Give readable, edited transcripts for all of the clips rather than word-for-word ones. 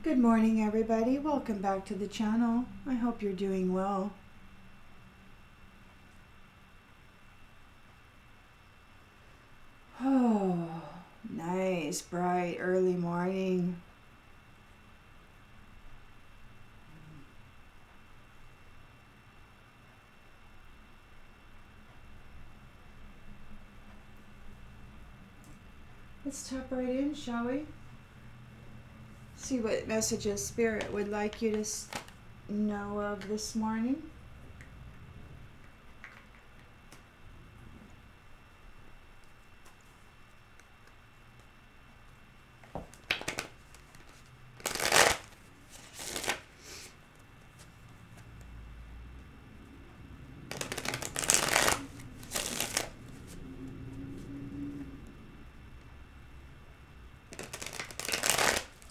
Good morning, everybody. Welcome back to the channel. I hope you're doing well. Oh, nice, bright, early morning. Let's tap right in, shall we? See what messages Spirit would like you to know of this morning.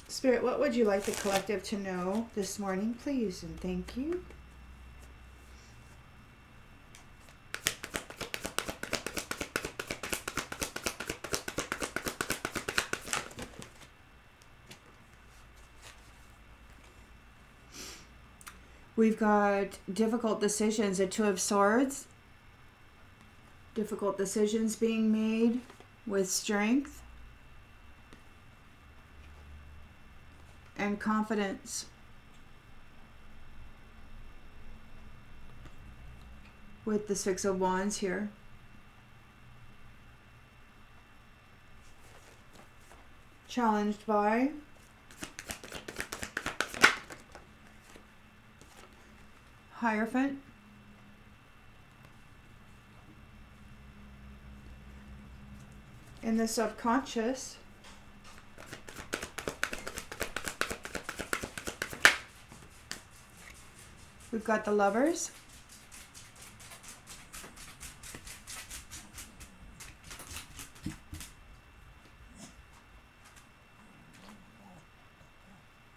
Spirit, what would you like the collective to know this morning, please? And thank you. We've got difficult decisions, a Two of Swords. Difficult decisions being made with strength and confidence. With the Six of Wands here. Challenged by Hierophant. In the subconscious, we've got the Lovers.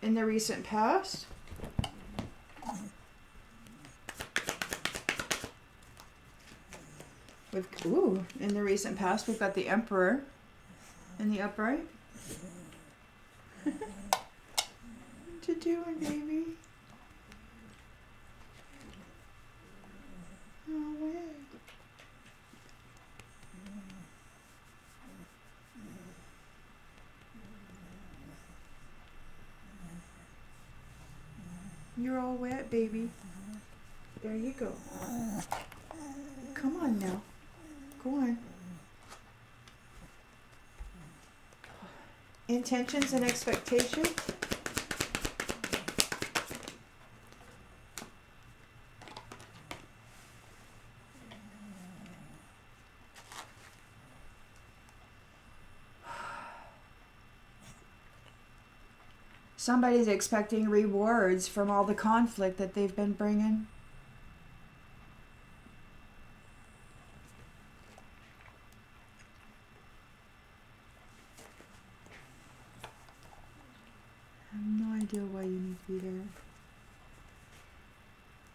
In the recent past, in the recent past, we've got the Emperor in the upright. What you doing, baby? Oh, wait. You're all wet, baby. There you go. Come on now. Go on. Intentions and expectations. Somebody's expecting rewards from all the conflict that they've been bringing. I have no idea why you need to be there.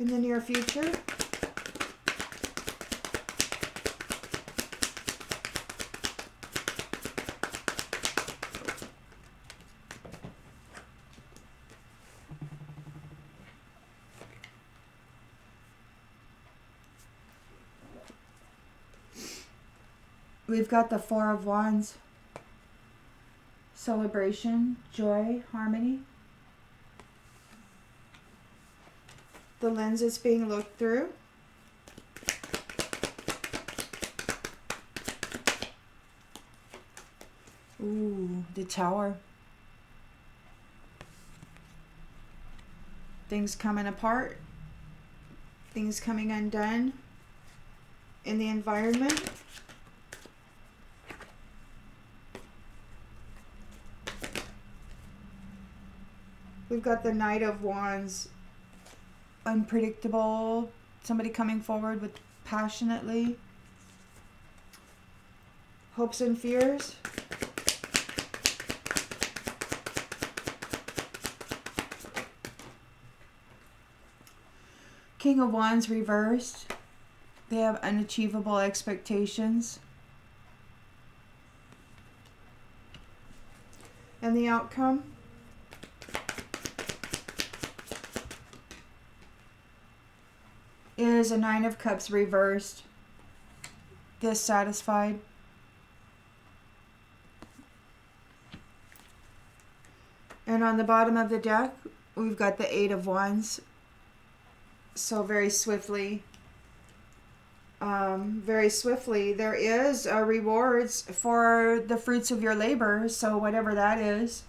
In the near future, we've got the Four of Wands. Celebration, joy, harmony. The lens is being looked through. Ooh, the Tower. Things coming apart. Things coming undone in the environment. We've got the Knight of Wands, unpredictable, somebody coming forward with passionately, hopes and fears. King of Wands reversed, they have unachievable expectations. And the outcome, is a 9 of Cups reversed. Dissatisfied. And on the bottom of the deck, we've got the 8 of Wands. So very swiftly, there is rewards for the fruits of your labor. So whatever that is.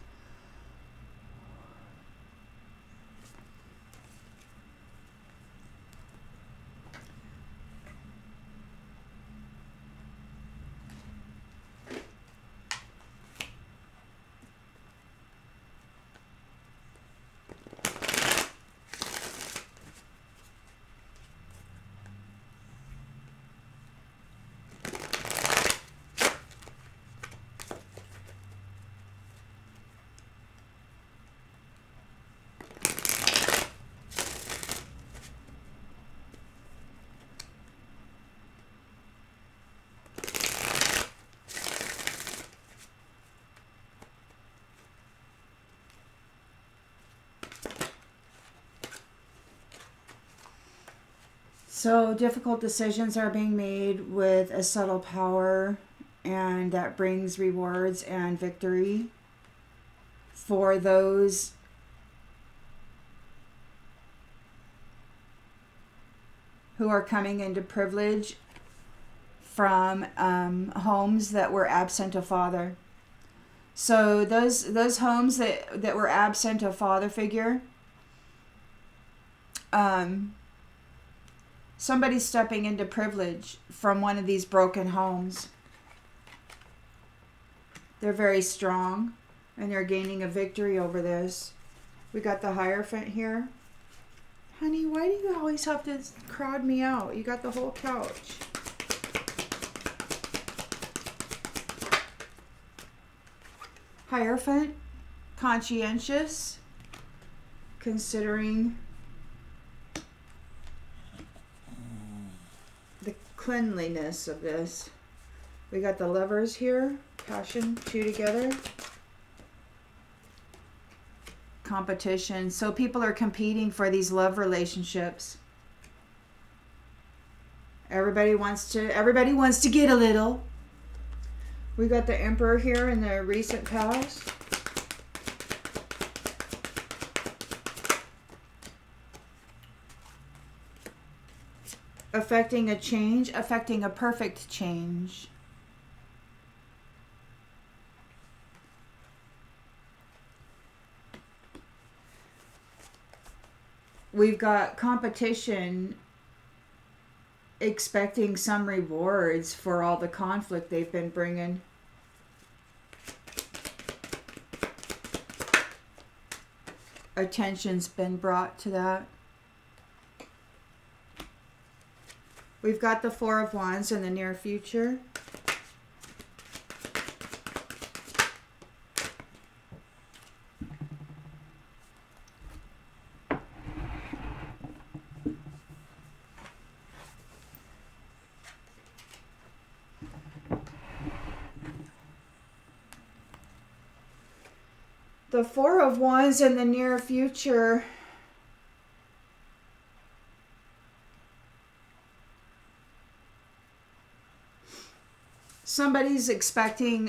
So difficult decisions are being made with a subtle power, and that brings rewards and victory for those who are coming into privilege from homes that were absent a father. So those homes that were absent a father figure, somebody's stepping into privilege from one of these broken homes. They're very strong, and they're gaining a victory over this. We got the Hierophant here. Honey, why do you always have to crowd me out? You got the whole couch. Hierophant, conscientious, considering the cleanliness of this. We got the Lovers here, passion, 2 together. Competition. So people are competing for these love relationships. Everybody wants to get a little. We got the Emperor here in the recent past. Affecting a change, affecting a perfect change. We've got competition expecting some rewards for all the conflict they've been bringing. Attention's been brought to that. We've got the 4 of Wands in the near future. The 4 of Wands in the near future. Somebody's expecting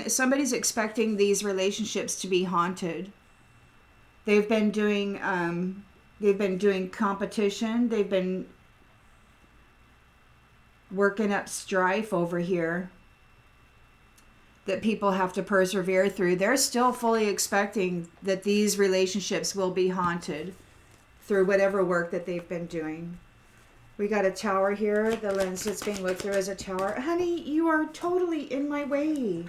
these relationships to be haunted. They've been doing competition. They've been working up strife over here that people have to persevere through. They're still fully expecting that these relationships will be haunted through whatever work that they've been doing. We got a Tower here. The lens that's being looked through is a Tower. Honey, you are totally in my way.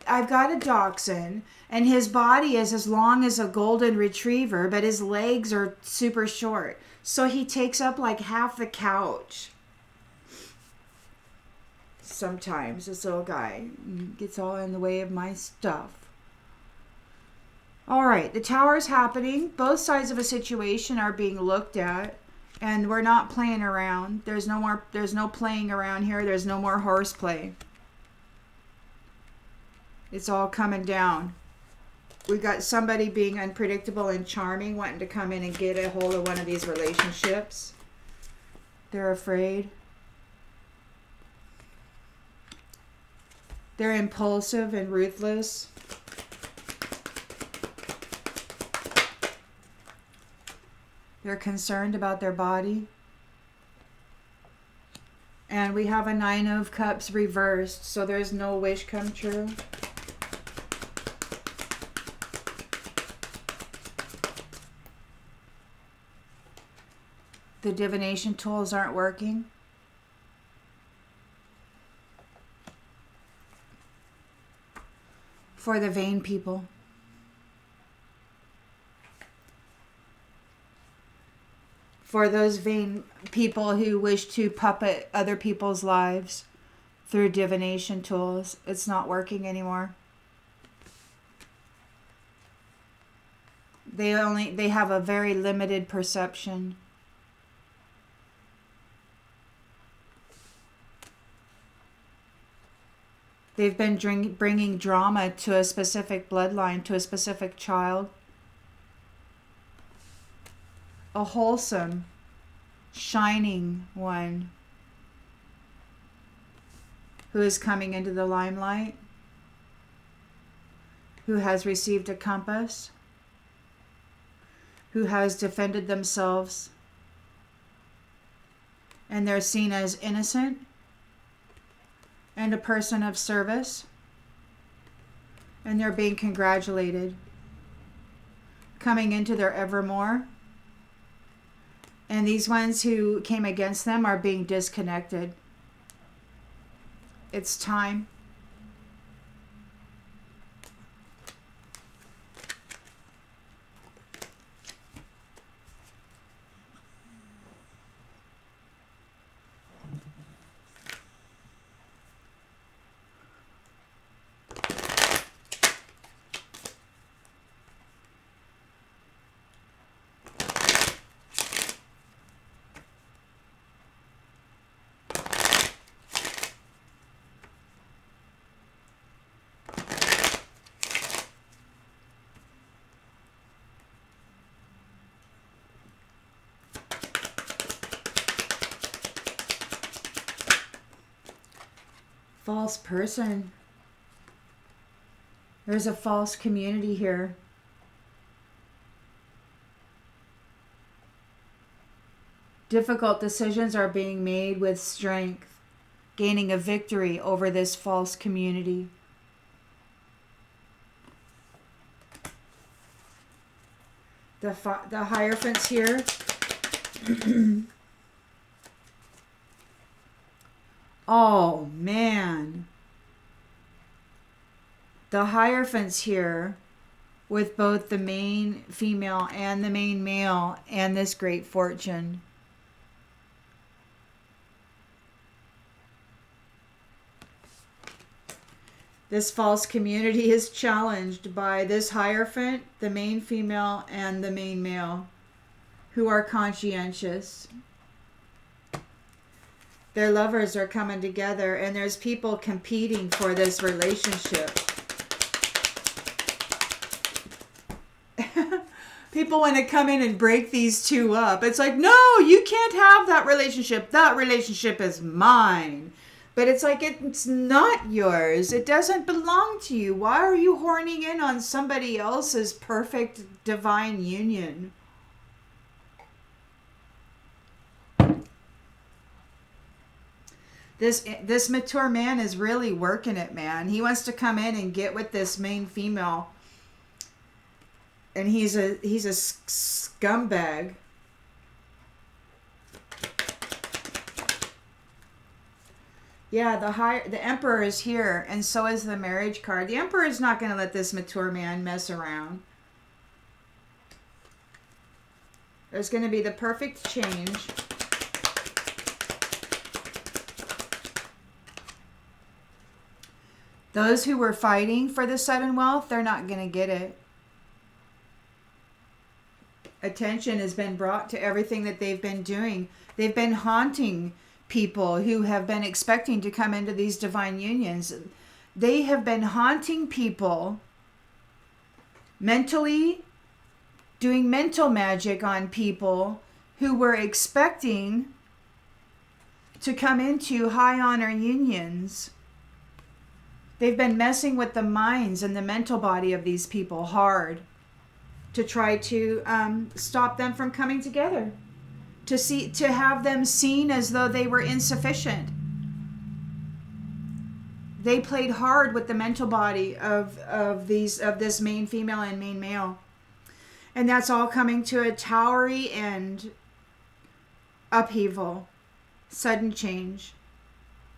I've got a Dachshund, and his body is as long as a golden retriever, but his legs are super short. So he takes up like half the couch. Sometimes this little guy gets all in the way of my stuff. All right, the Tower's happening. Both sides of a situation are being looked at, and we're not playing around. There's no playing around here. There's no more horseplay. It's all coming down. We got somebody being unpredictable and charming, wanting to come in and get a hold of one of these relationships. They're afraid. They're impulsive and ruthless. They're concerned about their body. And we have a 9 of Cups reversed, so there's no wish come true. The divination tools aren't working. For the vain people. For those vain people who wish to puppet other people's lives through divination tools, it's not working anymore. They have a very limited perception. They've been bringing drama to a specific bloodline, to a specific child. A wholesome, shining one who is coming into the limelight, who has received a compass, who has defended themselves, and they're seen as innocent and a person of service, and they're being congratulated, coming into their evermore. And these ones who came against them are being disconnected. It's time. False person. There's a false community here. Difficult decisions are being made with strength, gaining a victory over this false community. The Hierophants here. Oh, man. The Hierophants here with both the main female and the main male and this great fortune. This false community is challenged by this Hierophant, the main female, and the main male, who are conscientious. Their lovers are coming together, and there's people competing for this relationship. People want to come in and break these two up. It's like, no, you can't have that relationship. That relationship is mine. But it's like, it's not yours. It doesn't belong to you. Why are you horning in on somebody else's perfect divine union? This mature man is really working it, man. He wants to come in and get with this main female. And he's a scumbag. Yeah, the Emperor is here, and so is the marriage card. The Emperor is not going to let this mature man mess around. There's going to be the perfect change. Those who were fighting for the sudden wealth, they're not going to get it. Attention has been brought to everything that they've been doing. They've been haunting people who have been expecting to come into these divine unions. They have been haunting people mentally doing mental magic on people who were expecting to come into high honor unions. They've been messing with the minds and the mental body of these people hard to try to stop them from coming together, to have them seen as though they were insufficient. They played hard with the mental body of this main female and main male. And that's all coming to a towery end. Upheaval. Sudden change.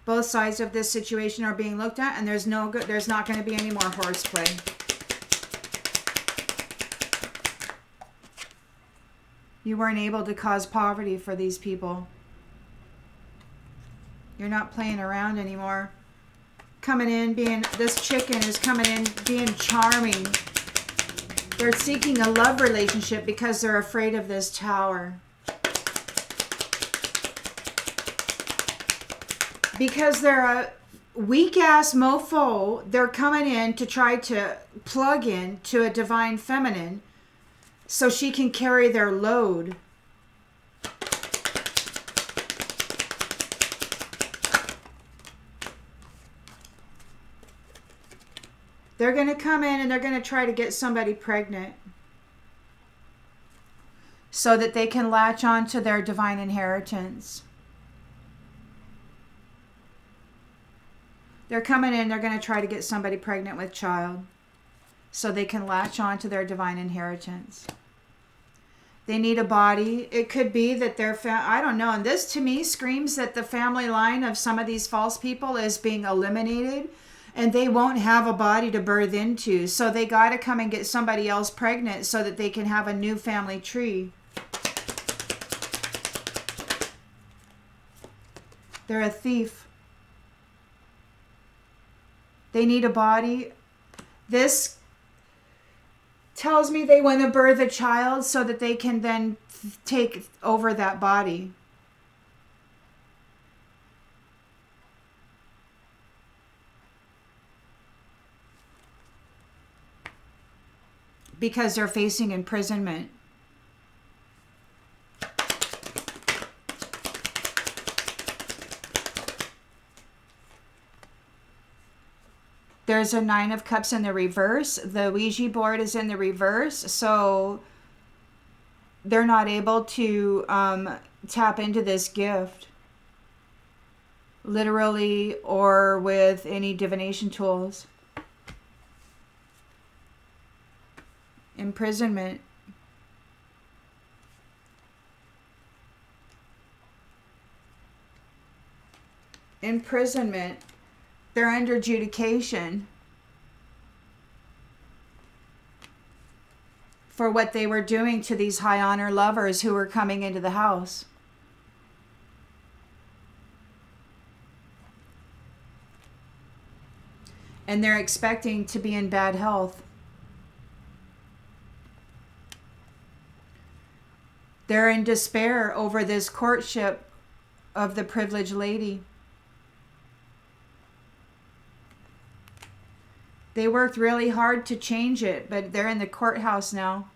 Both sides of this situation are being looked at, and there's not going to be any more horseplay. You weren't able to cause poverty for these people. You're not playing around anymore. Coming in, this chicken is coming in, being charming. They're seeking a love relationship because they're afraid of this tower. Because they're a weak-ass mofo, they're coming in to try to plug in to a divine feminine so she can carry their load. They're going to come in and they're going to try to get somebody pregnant so that they can latch on to their divine inheritance. They're coming in, they're going to try to get somebody pregnant with child so they can latch on to their divine inheritance. They need a body. It could be that I don't know. And this to me screams that the family line of some of these false people is being eliminated and they won't have a body to birth into. So they got to come and get somebody else pregnant so that they can have a new family tree. They're a thief. They need a body. This tells me they want to birth a child so that they can then take over that body. Because they're facing imprisonment. There's a 9 of Cups in the reverse. The Ouija board is in the reverse. So they're not able to tap into this gift. Literally or with any divination tools. Imprisonment. Imprisonment. They're under adjudication for what they were doing to these high honor lovers who were coming into the house. And they're expecting to be in bad health. They're in despair over this courtship of the privileged lady. They worked really hard to change it, but they're in the courthouse now.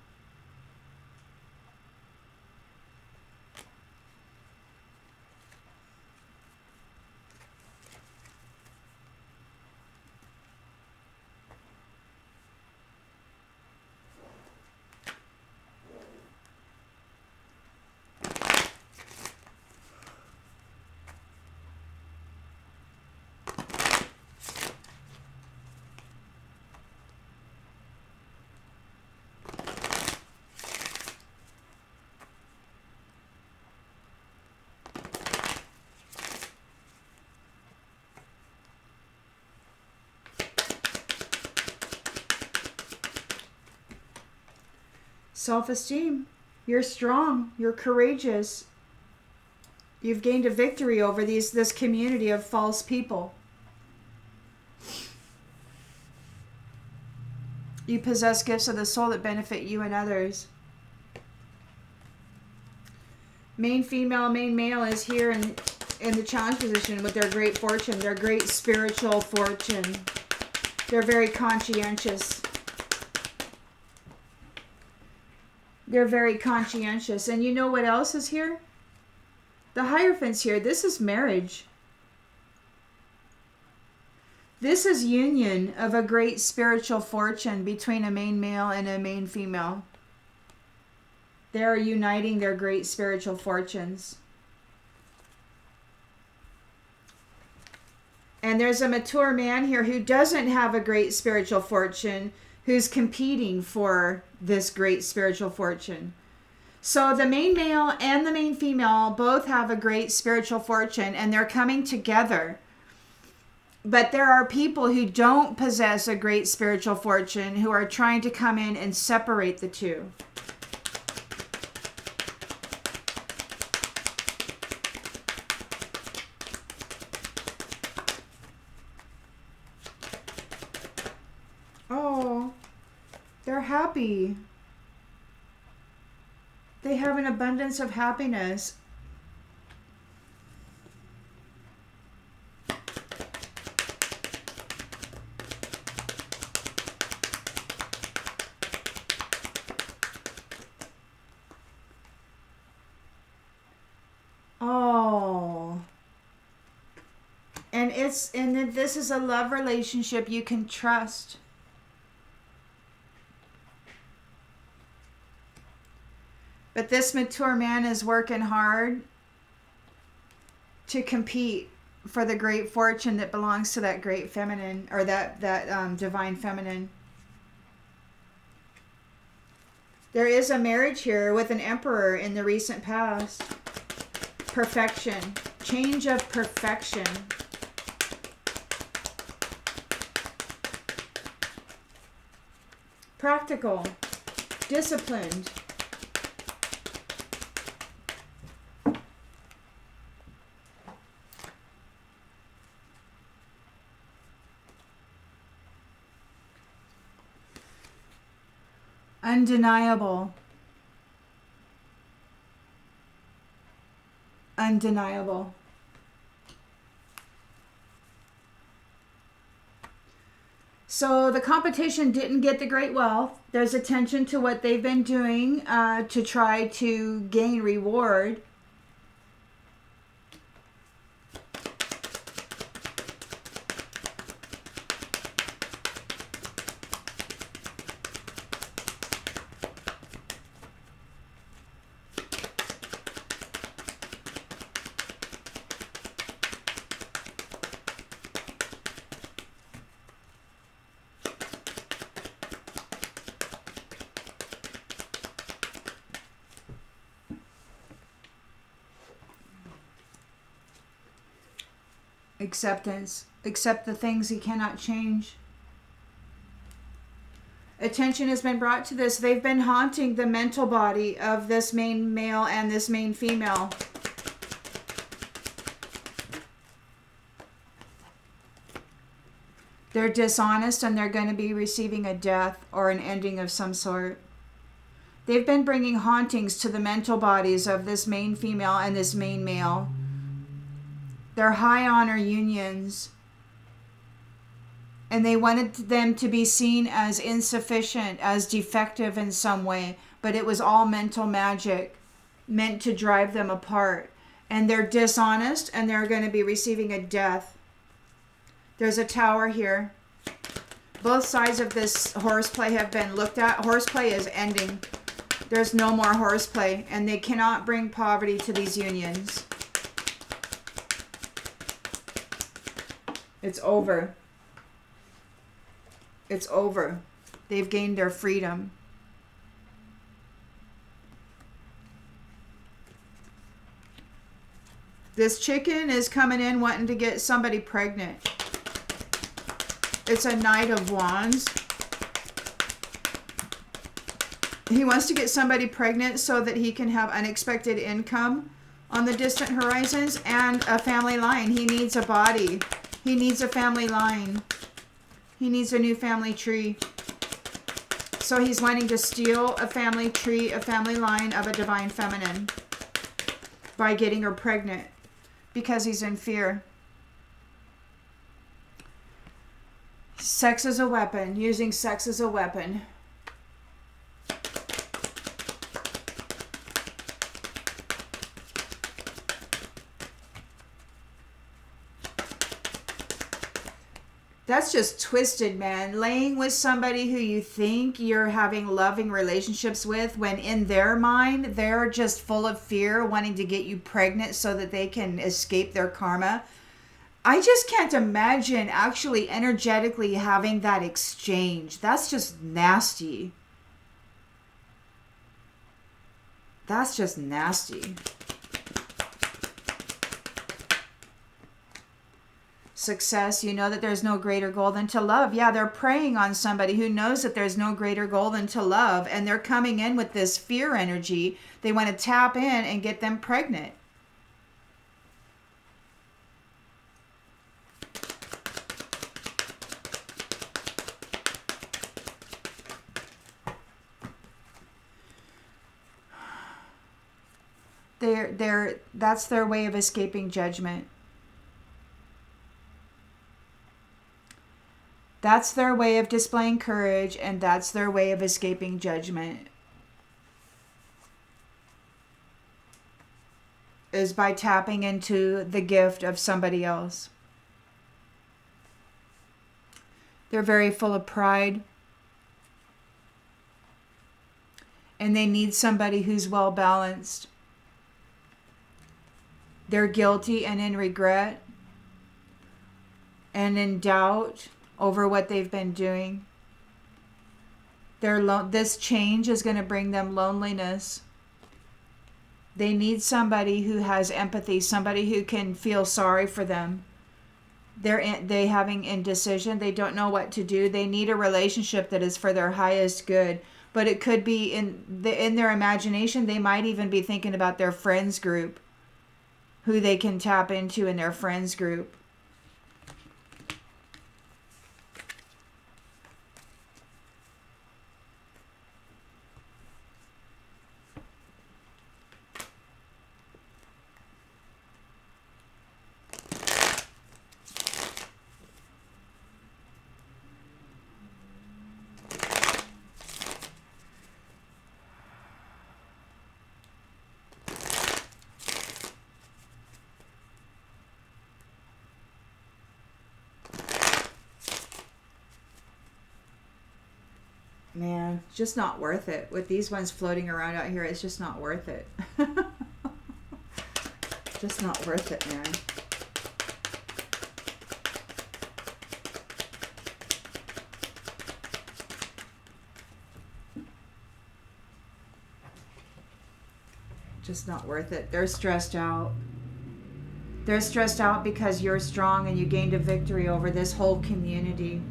Self-esteem. You're strong. You're courageous. You've gained a victory over this community of false people. You possess gifts of the soul that benefit you and others. Main female, main male is here in the challenge position with their great fortune, their great spiritual fortune. They're very conscientious. They're very conscientious. And you know what else is here? The Hierophant's here. This is marriage. This is union of a great spiritual fortune between a main male and a main female. They are uniting their great spiritual fortunes. And there's a mature man here who doesn't have a great spiritual fortune, who's competing for this great spiritual fortune. So the main male and the main female both have a great spiritual fortune, and they're coming together. But there are people who don't possess a great spiritual fortune who are trying to come in and separate the two. Oh, they're happy. They have an abundance of happiness. Oh. And this is a love relationship you can trust. But this mature man is working hard to compete for the great fortune that belongs to that great feminine, or that divine feminine. There is a marriage here with an emperor in the recent past. Perfection. Change of perfection. Practical. Disciplined. Undeniable. Undeniable. So the competition didn't get the great wealth. There's attention to what they've been doing to try to gain reward. Acceptance. Accept the things he cannot change. Attention has been brought to this. They've been haunting the mental body of this main male and this main female. They're dishonest and they're going to be receiving a death or an ending of some sort. They've been bringing hauntings to the mental bodies of this main female and this main male. They're high honor unions. And they wanted them to be seen as insufficient, as defective in some way. But it was all mental magic meant to drive them apart. And they're dishonest and they're going to be receiving a death. There's a tower here. Both sides of this horseplay have been looked at. Horseplay is ending. There's no more horseplay. And they cannot bring poverty to these unions. It's over. It's over. They've gained their freedom. This chicken is coming in wanting to get somebody pregnant. It's a Knight of Wands. He wants to get somebody pregnant so that he can have unexpected income on the distant horizons and a family line. He needs a body. He needs a family line. He needs a new family tree. So he's wanting to steal a family tree, a family line of a divine feminine by getting her pregnant because he's in fear. Sex as a weapon, using sex as a weapon. That's just twisted, man. Laying with somebody who you think you're having loving relationships with, when in their mind, they're just full of fear, wanting to get you pregnant so that they can escape their karma. I just can't imagine actually energetically having that exchange. That's just nasty. That's just nasty. Success, you know that there's no greater goal than to love. Yeah, they're preying on somebody who knows that there's no greater goal than to love, and they're coming in with this fear energy. They want to tap in and get them pregnant. That's their way of escaping judgment. That's their way of displaying courage, and that's their way of escaping judgment. Is by tapping into the gift of somebody else. They're very full of pride. And they need somebody who's well balanced. They're guilty and in regret and in doubt over what they've been doing. This change is going to bring them loneliness. They need somebody who has empathy, somebody who can feel sorry for them. They having indecision. They don't know what to do. They need a relationship that is for their highest good. But it could be in their imagination. They might even be thinking about their friends group, who they can tap into in their friends group. Man, it's just not worth it. With these ones floating around out here, it's just not worth it. Just not worth it, man. Just not worth it. They're stressed out. They're stressed out because you're strong and you gained a victory over this whole community.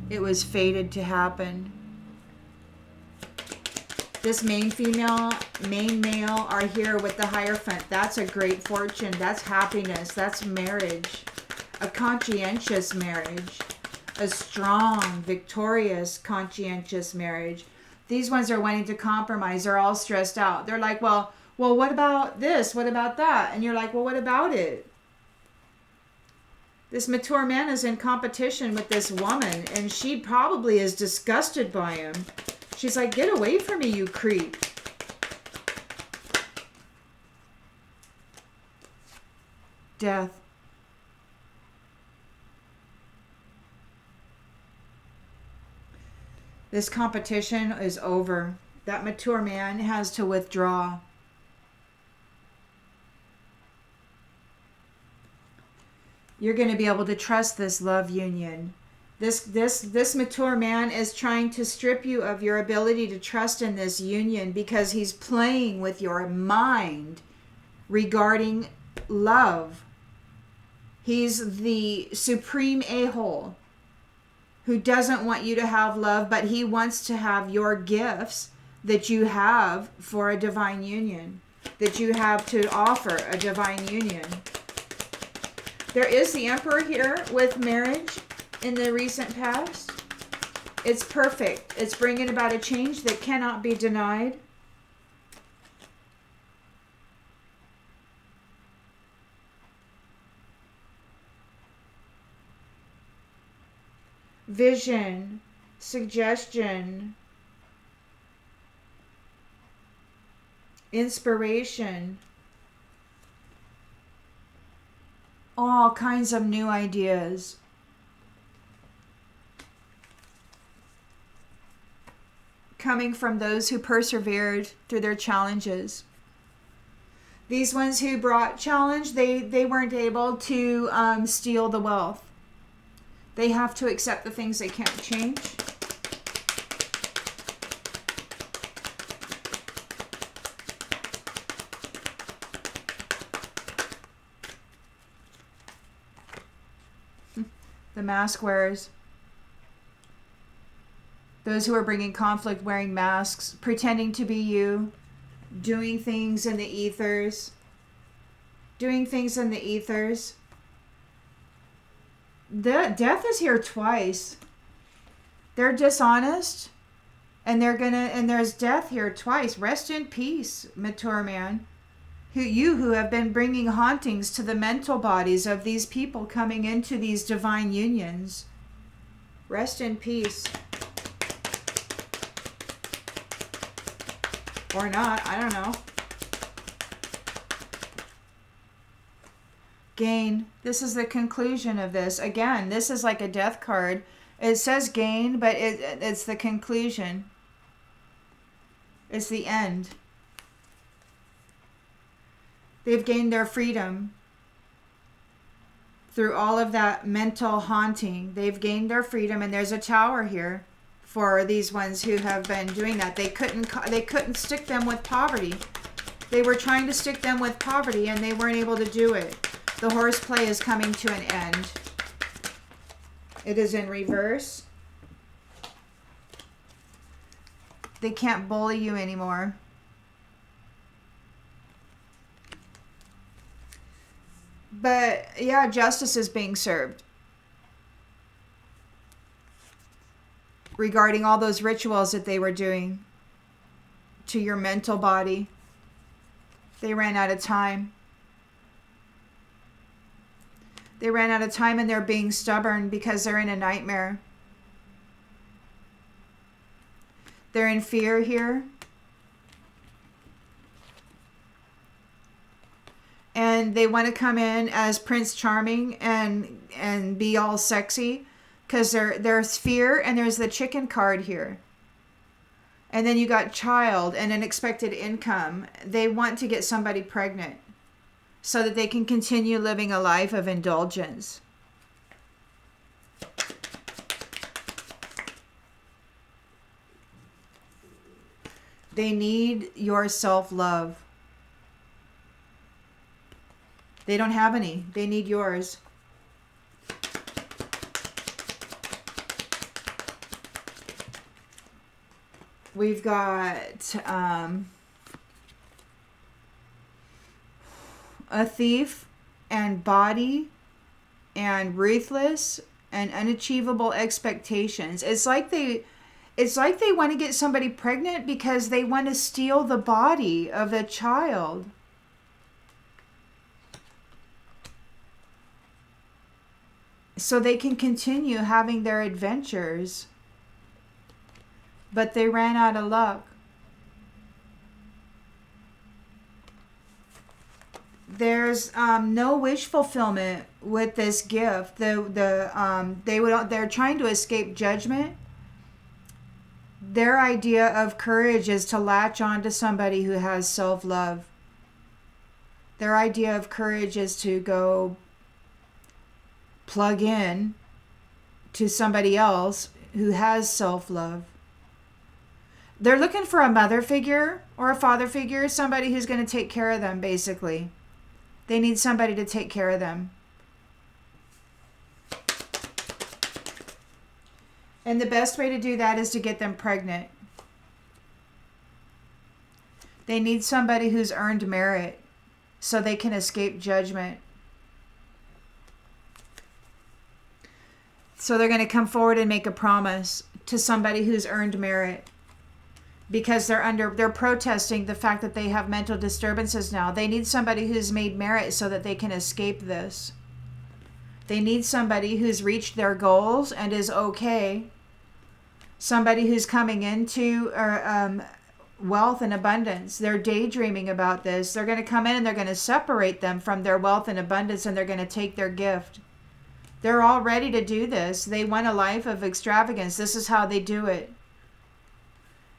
It was fated to happen. This main female, main male are here with the Hierophant. That's a great fortune. That's happiness. That's marriage. A conscientious marriage. A strong, victorious, conscientious marriage. These ones are wanting to compromise. They're all stressed out. They're like, well, what about this? What about that? And you're like, well, what about it? This mature man is in competition with this woman, and she probably is disgusted by him. She's like, get away from me, you creep. Death. This competition is over. That mature man has to withdraw. You're going to be able to trust this love union. This mature man is trying to strip you of your ability to trust in this union because he's playing with your mind regarding love. He's the supreme a-hole who doesn't want you to have love, but he wants to have your gifts that you have for a divine union, that you have to offer a divine union. There is the Emperor here with marriage in the recent past. It's perfect. It's bringing about a change that cannot be denied. Vision, suggestion, inspiration. All kinds of new ideas. coming from those who persevered through their challenges. These ones who brought challenge, they weren't able to steal the wealth. They have to accept the things they can't change. The mask wearers. Those who are bringing conflict, wearing masks, pretending to be you, doing things in the ethers. Doing things in the ethers. Death is here twice. They're dishonest, and there's death here twice. Rest in peace, mature man. You have been bringing hauntings to the mental bodies of these people coming into these divine unions. Rest in peace. Or not, I don't know. Gain. This is the conclusion of this. Again, this is like a death card. It says gain, but it's the conclusion. It's the end. They've gained their freedom through all of that mental haunting. They've gained their freedom, and there's a tower here for these ones who have been doing that. They couldn't stick them with poverty. They were trying to stick them with poverty, and they weren't able to do it. The horseplay is coming to an end. It is in reverse. They can't bully you anymore. But yeah, justice is being served regarding all those rituals that they were doing to your mental body. They ran out of time. They ran out of time, and they're being stubborn because they're in a nightmare. They're in fear here. And they want to come in as Prince Charming and be all sexy, because there's fear, and there's the chicken card here. And then you got child and unexpected income. They want to get somebody pregnant so that they can continue living a life of indulgence. They need your self-love. They don't have any. They need yours. We've got a thief and body and ruthless and unachievable expectations. It's like they want to get somebody pregnant because they want to steal the body of the child. So they can continue having their adventures. But they ran out of luck. There's no wish fulfillment with this gift. They're trying to escape judgment. Their idea of courage is to latch on to somebody who has self-love. Their idea of courage is to go plug in to somebody else who has self-love. They're looking for a mother figure or a father figure, somebody who's going to take care of them, basically. They need somebody to take care of them. And the best way to do that is to get them pregnant. They need somebody who's earned merit so they can escape judgment. So they're going to come forward and make a promise to somebody who's earned merit. Because they're protesting the fact that they have mental disturbances now. They need somebody who's made merit so that they can escape this. They need somebody who's reached their goals and is okay. Somebody who's coming into wealth and abundance. They're daydreaming about this. They're going to come in and they're going to separate them from their wealth and abundance, and they're going to take their gift. They're all ready to do this. They want a life of extravagance. This is how they do it.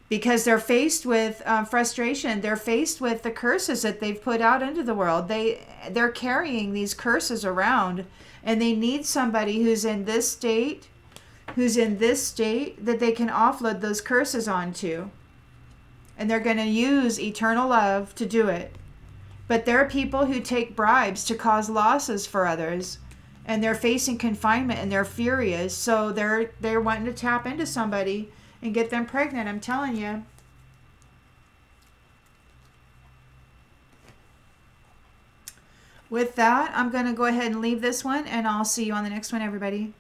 because they're faced with frustration. They're faced with the curses that they've put out into the world. They're carrying these curses around, and they need somebody who's in this state, that they can offload those curses onto. And they're going to use eternal love to do it. But there are people who take bribes to cause losses for others, and they're facing confinement and they're furious. So they're wanting to tap into somebody and get them pregnant. I'm telling you. With that, I'm going to go ahead and leave this one, and I'll see you on the next one, everybody.